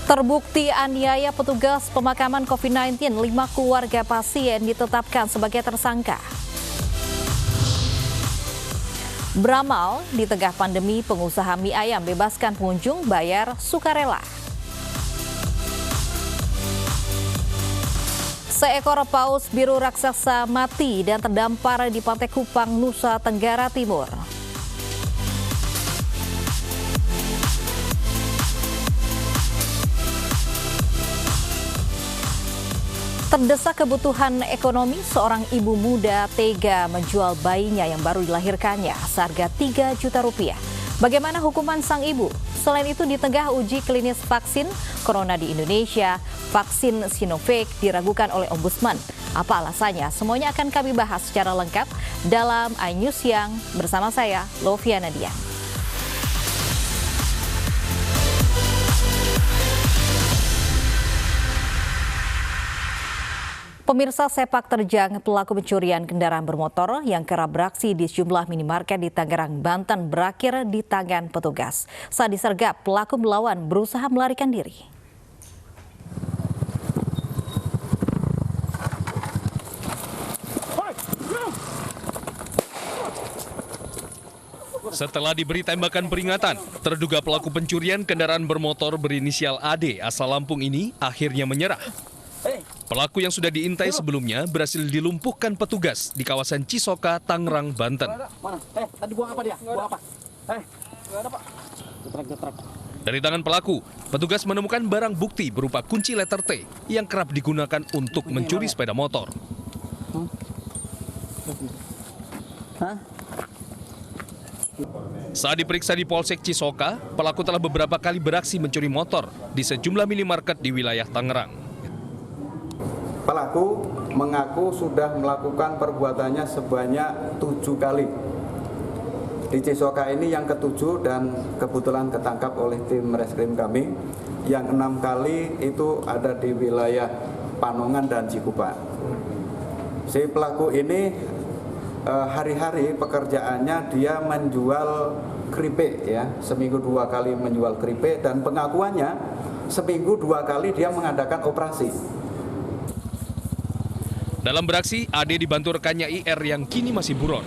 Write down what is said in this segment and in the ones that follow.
Terbukti aniaya petugas pemakaman COVID-19, 5 keluarga pasien ditetapkan sebagai tersangka. Beramal, di tengah pandemi pengusaha mie ayam bebaskan pengunjung bayar sukarela. Seekor paus biru raksasa mati dan terdampar di Pantai Kupang, Nusa Tenggara Timur. Terdesak kebutuhan ekonomi, seorang ibu muda tega menjual bayinya yang baru dilahirkannya seharga 3 juta rupiah. Bagaimana hukuman sang ibu? Selain itu, di tengah uji klinis vaksin corona di Indonesia, vaksin Sinovac diragukan oleh Ombudsman. Apa alasannya? Semuanya akan kami bahas secara lengkap dalam iNews Siang bersama saya, Lovia Nadia. Pemirsa, sepak terjang pelaku pencurian kendaraan bermotor yang kerap beraksi di sejumlah minimarket di Tangerang, Banten berakhir di tangan petugas. Saat disergap, pelaku melawan, berusaha melarikan diri. Setelah diberi tembakan peringatan, terduga pelaku pencurian kendaraan bermotor berinisial AD asal Lampung ini akhirnya menyerah. Pelaku yang sudah diintai sebelumnya berhasil dilumpuhkan petugas di kawasan Cisoka, Tangerang, Banten. Tadi buang apa dia? Buang apa? Ada, Pak. Dari tangan pelaku, petugas menemukan barang bukti berupa kunci letter T yang kerap digunakan untuk mencuri sepeda motor. Saat diperiksa di Polsek Cisoka, pelaku telah beberapa kali beraksi mencuri motor di sejumlah minimarket di wilayah Tangerang. Pelaku mengaku sudah melakukan perbuatannya sebanyak 7 kali. Di Cisoka ini yang ke-7 dan kebetulan ketangkap oleh tim reskrim kami. Yang 6 kali itu ada di wilayah Panongan dan Cikupa. Si pelaku ini hari-hari pekerjaannya dia menjual keripik, ya, seminggu 2 kali menjual keripik, dan pengakuannya seminggu 2 kali dia mengadakan operasi. Dalam beraksi, AD dibantu rekannya IR yang kini masih buron.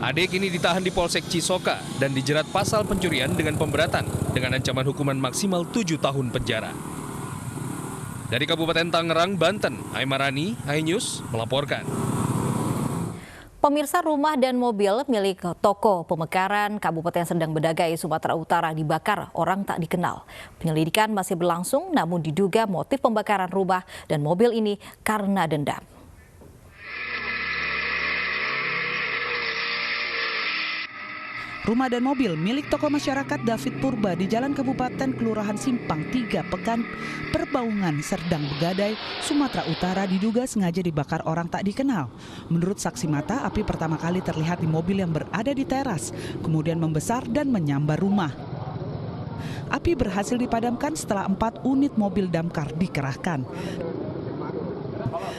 AD kini ditahan di Polsek Cisoka dan dijerat pasal pencurian dengan pemberatan dengan ancaman hukuman maksimal 7 tahun penjara. Dari Kabupaten Tangerang, Banten, Aimarani, iNews melaporkan. Pemirsa, rumah dan mobil milik toko pemekaran Kabupaten Serdang Bedagai, Sumatera Utara dibakar orang tak dikenal. Penyelidikan masih berlangsung, namun diduga motif pembakaran rumah dan mobil ini karena dendam. Rumah dan mobil milik tokoh masyarakat David Purba di Jalan Kabupaten Kelurahan Simpang 3 Pekan, Perbaungan, Serdang Bedagai, Sumatera Utara diduga sengaja dibakar orang tak dikenal. Menurut saksi mata, api pertama kali terlihat di mobil yang berada di teras, kemudian membesar dan menyambar rumah. Api berhasil dipadamkan setelah 4 unit mobil damkar dikerahkan.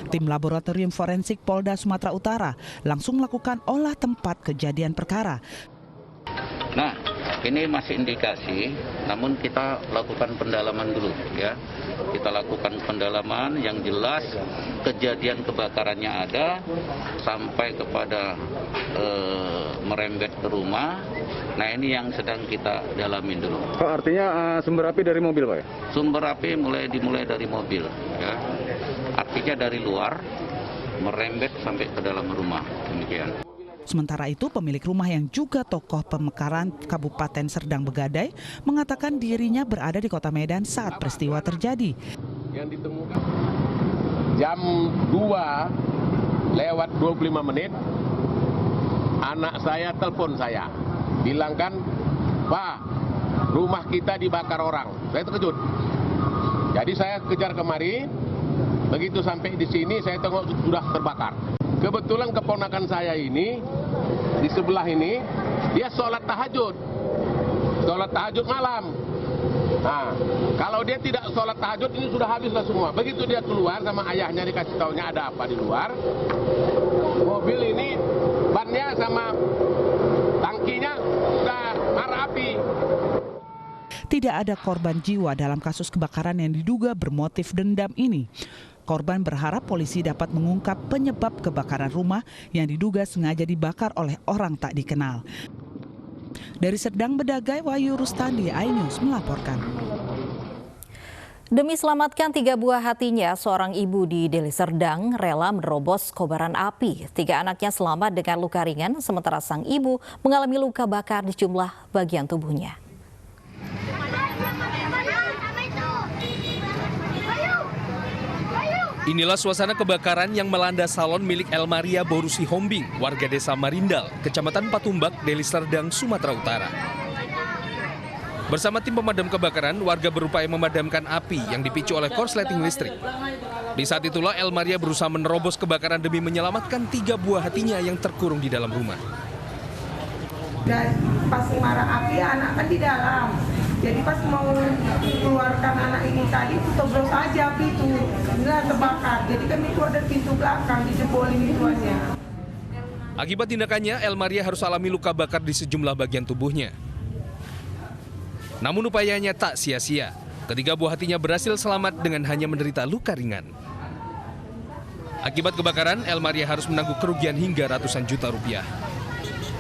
Tim Laboratorium Forensik Polda Sumatera Utara langsung melakukan olah tempat kejadian perkara. Nah, ini masih indikasi, namun kita lakukan pendalaman dulu, ya. Kita lakukan pendalaman yang jelas kejadian kebakarannya ada sampai kepada merembet ke rumah. Nah, ini yang sedang kita dalamin dulu. Pak, artinya sumber api dari mobil, Pak, ya? Sumber api dimulai dari mobil, ya. Artinya dari luar merembet sampai ke dalam rumah, demikian. Sementara itu, pemilik rumah yang juga tokoh pemekaran Kabupaten Serdang Bedagai mengatakan dirinya berada di Kota Medan saat peristiwa terjadi. Yang ditemukan jam 2:25, anak saya telepon saya, bilang kan, Pak, rumah kita dibakar orang. Saya terkejut. Jadi saya kejar kemari, begitu sampai di sini saya tengok sudah terbakar. Kebetulan keponakan saya ini, di sebelah ini, dia sholat tahajud malam. Nah, kalau dia tidak sholat tahajud, ini sudah habislah semua. Begitu dia keluar sama ayahnya dikasih taunya ada apa di luar, mobil ini, bannya sama tangkinya sudah marah api. tidak ada korban jiwa dalam kasus kebakaran yang diduga bermotif dendam ini. Korban berharap polisi dapat mengungkap penyebab kebakaran rumah yang diduga sengaja dibakar oleh orang tak dikenal. Dari Serdang Bedagai, Wahyu Rustandi, iNews melaporkan. Demi selamatkan 3 buah hatinya, seorang ibu di Deli Serdang rela menerobos kobaran api. 3 anaknya selamat dengan luka ringan, sementara sang ibu mengalami luka bakar di sejumlah bagian tubuhnya. Inilah suasana kebakaran yang melanda salon milik Elmaria Borusi Hombing, warga desa Marindal, Kecamatan Patumbak, Deli Serdang, Sumatera Utara. Bersama tim pemadam kebakaran, warga berupaya memadamkan api yang dipicu oleh korsleting listrik. Di saat itulah Elmaria berusaha menerobos kebakaran demi menyelamatkan 3 buah hatinya yang terkurung di dalam rumah. Dan pas marah api, anak kan di dalam. Jadi pas mau keluarkan anak ini tadi, tobros aja api itu, nggak terbakar. Jadi kami keluar dari pintu belakang, dijebolin itu aja. Akibat tindakannya, Elmaria harus alami luka bakar di sejumlah bagian tubuhnya. Namun upayanya tak sia-sia. 3 buah hatinya berhasil selamat dengan hanya menderita luka ringan. Akibat kebakaran, Elmaria harus menanggung kerugian hingga ratusan juta rupiah.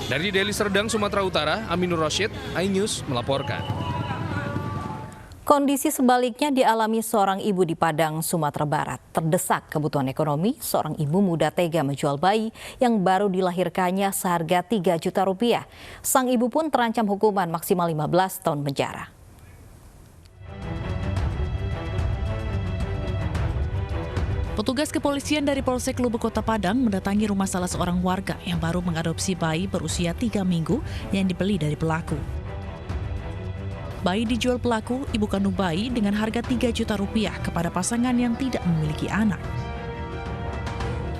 Dari Deli Serdang, Sumatera Utara, Aminur Rasyid, iNews melaporkan. Kondisi sebaliknya dialami seorang ibu di Padang, Sumatera Barat. Terdesak kebutuhan ekonomi, seorang ibu muda tega menjual bayi yang baru dilahirkannya seharga 3 juta rupiah. Sang ibu pun terancam hukuman maksimal 15 tahun penjara. Petugas kepolisian dari Polsek Lubuk Kota Padang mendatangi rumah salah seorang warga yang baru mengadopsi bayi berusia 3 minggu yang dibeli dari pelaku. Bayi dijual pelaku, ibu kandung bayi, dengan harga 3 juta rupiah kepada pasangan yang tidak memiliki anak.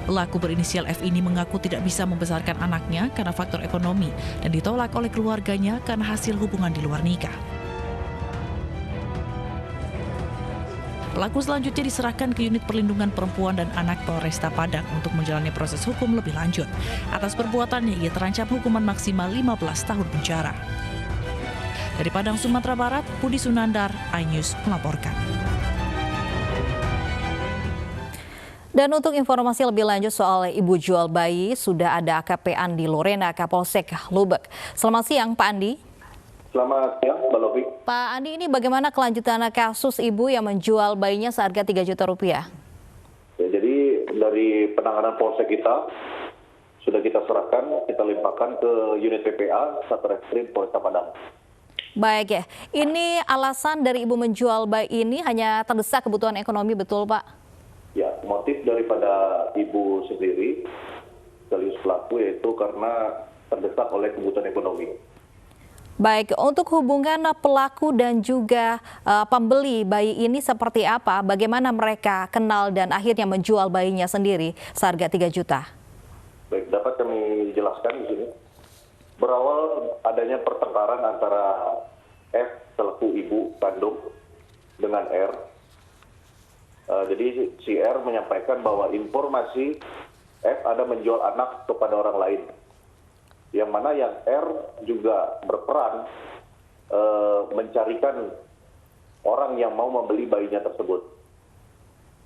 Pelaku berinisial F ini mengaku tidak bisa membesarkan anaknya karena faktor ekonomi dan ditolak oleh keluarganya karena hasil hubungan di luar nikah. Pelaku selanjutnya diserahkan ke unit perlindungan perempuan dan anak Polresta Padang untuk menjalani proses hukum lebih lanjut. Atas perbuatannya, ia terancam hukuman maksimal 15 tahun penjara. Dari Padang, Sumatera Barat, Budi Sunandar, iNews melaporkan. Dan untuk informasi lebih lanjut soal ibu jual bayi, sudah ada AKP Andi Lorena, Kapolsek Lubuk. Selamat siang, Pak Andi. Selamat siang, Mbak Lovi. Pak Andi, ini bagaimana kelanjutan kasus ibu yang menjual bayinya seharga 3 juta rupiah? Ya, jadi dari penanganan Polsek kita, sudah kita serahkan, kita limpahkan ke unit PPA Satreskrim Polresta Padang. Baik ya, ini alasan dari ibu menjual bayi ini hanya terdesak kebutuhan ekonomi, betul Pak? Ya, motif daripada ibu sendiri, sekaligus pelaku, yaitu karena terdesak oleh kebutuhan ekonomi. Baik, untuk hubungan pelaku dan juga pembeli bayi ini seperti apa? Bagaimana mereka kenal dan akhirnya menjual bayinya sendiri seharga 3 juta? Baik, dapat kami jelaskan di sini. Berawal adanya pertengkaran antara F selaku ibu kandung dengan R. Jadi si R menyampaikan bahwa informasi F ada menjual anak kepada orang lain. Yang mana yang R juga berperan mencarikan orang yang mau membeli bayinya tersebut.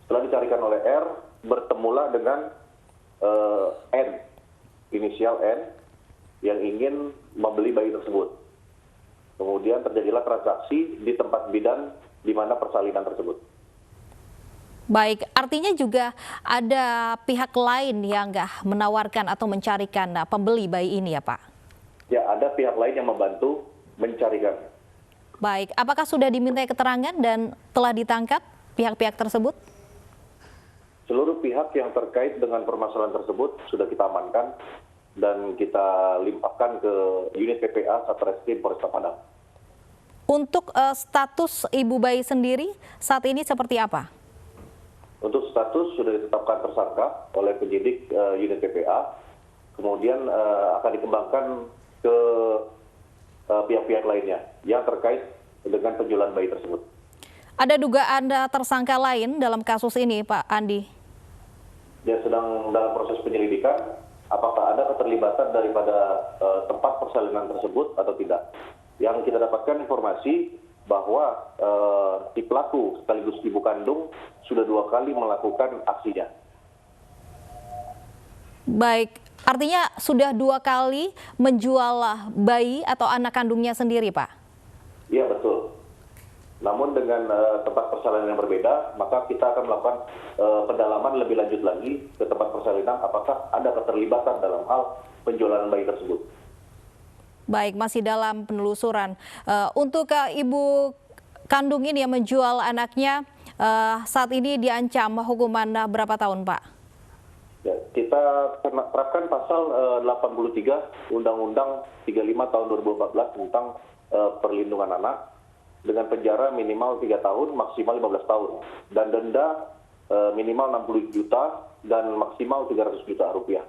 Setelah dicarikan oleh R, bertemulah dengan N, inisial N, yang ingin membeli bayi tersebut. Kemudian terjadilah transaksi di tempat bidan di mana persalinan tersebut. Baik, artinya juga ada pihak lain yang nggak menawarkan atau mencarikan pembeli bayi ini ya Pak? Ya, ada pihak lain yang membantu mencarikan. Baik, apakah sudah diminta keterangan dan telah ditangkap pihak-pihak tersebut? Seluruh pihak yang terkait dengan permasalahan tersebut sudah kita amankan dan kita limpahkan ke unit PPA Satreskrim Polresta Padang. Untuk status ibu bayi sendiri saat ini seperti apa? Untuk status sudah ditetapkan tersangka oleh penyidik unit PPA, kemudian akan dikembangkan ke pihak-pihak lainnya yang terkait dengan penjualan bayi tersebut. Ada dugaan tersangka lain dalam kasus ini, Pak Andi? Dia sedang dalam proses penyelidikan. Apakah ada keterlibatan daripada tempat persalinan tersebut atau tidak? Yang kita dapatkan informasi bahwa si pelaku sekaligus ibu kandung sudah 2 kali melakukan aksinya. Baik, artinya sudah 2 kali menjual bayi atau anak kandungnya sendiri, Pak? Iya, betul. Namun dengan tempat persalinan yang berbeda, maka kita akan melakukan pendalaman lebih lanjut lagi ke tempat persalinan apakah ada keterlibatan dalam hal penjualan bayi tersebut. Baik, masih dalam penelusuran. Untuk ibu kandung ini yang menjual anaknya, saat ini diancam hukuman berapa tahun, Pak? Ya, kita terapkan pasal 83 Undang-Undang 35 tahun 2014 tentang perlindungan anak dengan penjara minimal 3 tahun, maksimal 15 tahun, dan denda minimal 60 juta dan maksimal 300 juta rupiah.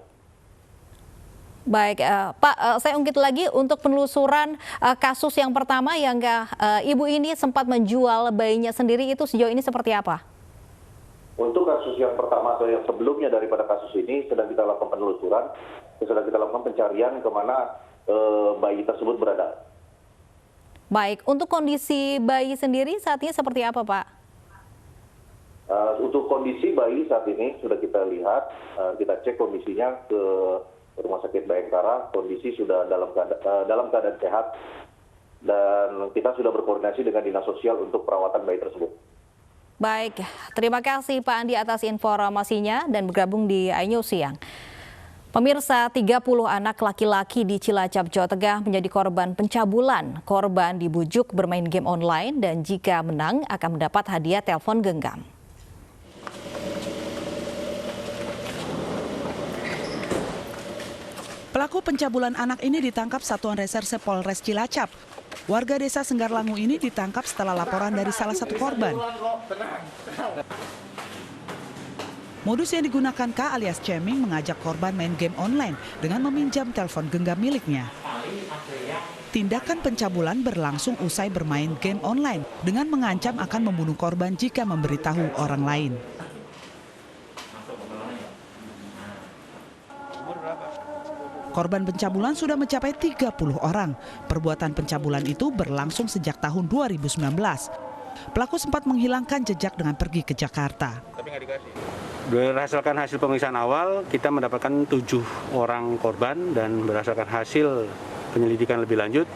Baik, Pak, saya ungkit lagi untuk penelusuran kasus yang pertama yang ibu ini sempat menjual bayinya sendiri, itu sejauh ini seperti apa? Untuk kasus yang pertama atau yang sebelumnya daripada kasus ini sedang kita lakukan penelusuran, sedang kita lakukan pencarian kemana bayi tersebut berada. Baik, untuk kondisi bayi sendiri saat ini seperti apa, Pak? Untuk kondisi bayi saat ini sudah kita lihat, kita cek kondisinya ke Rumah Sakit Bayangkara, kondisi sudah dalam keadaan sehat, dan kita sudah berkoordinasi dengan Dinas Sosial untuk perawatan bayi tersebut. Baik, terima kasih Pak Andi atas informasinya dan bergabung di iNews Siang. Pemirsa, 30 anak laki-laki di Cilacap, Jawa Tengah menjadi korban pencabulan. Korban dibujuk bermain game online dan jika menang akan mendapat hadiah telepon genggam. Pelaku pencabulan anak ini ditangkap Satuan Reserse Polres Cilacap. Warga desa Senggarlangu ini ditangkap setelah laporan dari salah satu korban. Modus yang digunakan K alias Ceming mengajak korban main game online dengan meminjam telepon genggam miliknya. Tindakan pencabulan berlangsung usai bermain game online dengan mengancam akan membunuh korban jika memberitahu orang lain. Korban pencabulan sudah mencapai 30 orang. Perbuatan pencabulan itu berlangsung sejak tahun 2019. Pelaku sempat menghilangkan jejak dengan pergi ke Jakarta. Berdasarkan hasil pemeriksaan awal, kita mendapatkan 7 orang korban dan berdasarkan hasil penyelidikan lebih lanjut,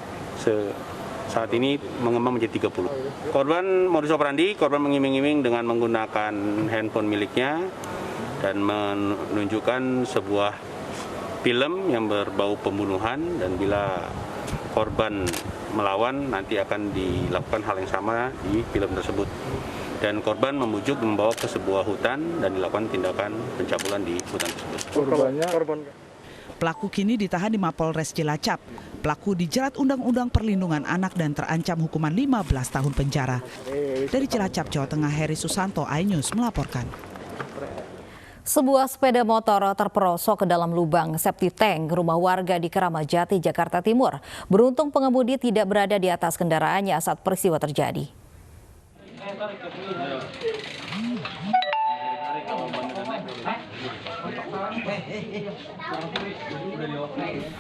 saat ini mengembang menjadi 30. Korban modus operandi, korban mengiming-iming dengan menggunakan handphone miliknya dan menunjukkan sebuah film yang berbau pembunuhan, dan bila korban melawan nanti akan dilakukan hal yang sama di film tersebut. Dan korban membujuk membawa ke sebuah hutan dan dilakukan tindakan pencabulan di hutan tersebut. Pelaku kini ditahan di Mapolres Cilacap. Pelaku dijerat Undang-Undang Perlindungan Anak dan terancam hukuman 15 tahun penjara. Dari Cilacap, Jawa Tengah, Heri Susanto, iNews melaporkan. Sebuah sepeda motor terperosok ke dalam lubang septic tank rumah warga di Keramajati, Jakarta Timur. Beruntung pengemudi tidak berada di atas kendaraannya saat peristiwa terjadi.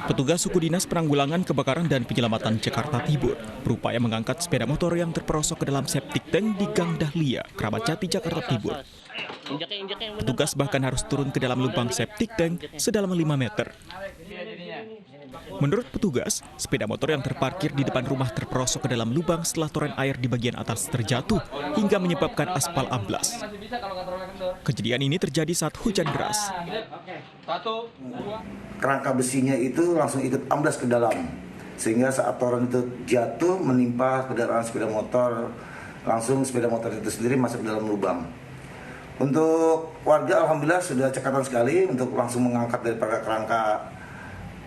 Petugas suku dinas penanggulangan kebakaran dan penyelamatan Jakarta Timur berupaya mengangkat sepeda motor yang terperosok ke dalam septic tank di Gang Dahlia, Keramajati, Jakarta Timur. Petugas bahkan harus turun ke dalam lubang septic tank sedalam 5 meter. Menurut petugas, sepeda motor yang terparkir di depan rumah terperosok ke dalam lubang setelah toren air di bagian atas terjatuh hingga menyebabkan aspal amblas. Kejadian ini terjadi saat hujan deras. Kerangka besinya itu langsung ikut amblas ke dalam, sehingga saat toren itu jatuh menimpa kendaraan sepeda motor, langsung sepeda motor itu sendiri masuk ke dalam lubang. Untuk warga alhamdulillah sudah cekatan sekali untuk langsung mengangkat daripada kerangka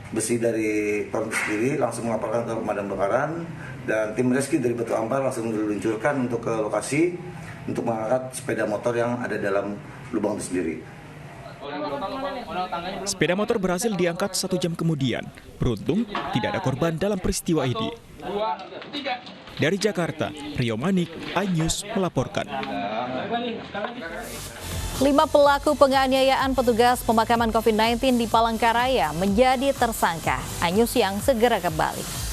besi dari toren sendiri, langsung melaporkan ke pemadam kebakaran, dan tim rescue dari Batu Ampar langsung diluncurkan untuk ke lokasi untuk mengangkat sepeda motor yang ada dalam lubang itu sendiri. Sepeda motor berhasil diangkat 1 jam kemudian. Beruntung tidak ada korban dalam peristiwa ini. Dari Jakarta, Rio Manik, iNews melaporkan. 5 pelaku penganiayaan petugas pemakaman COVID-19 di Palangkaraya menjadi tersangka. iNews Siang segera kembali.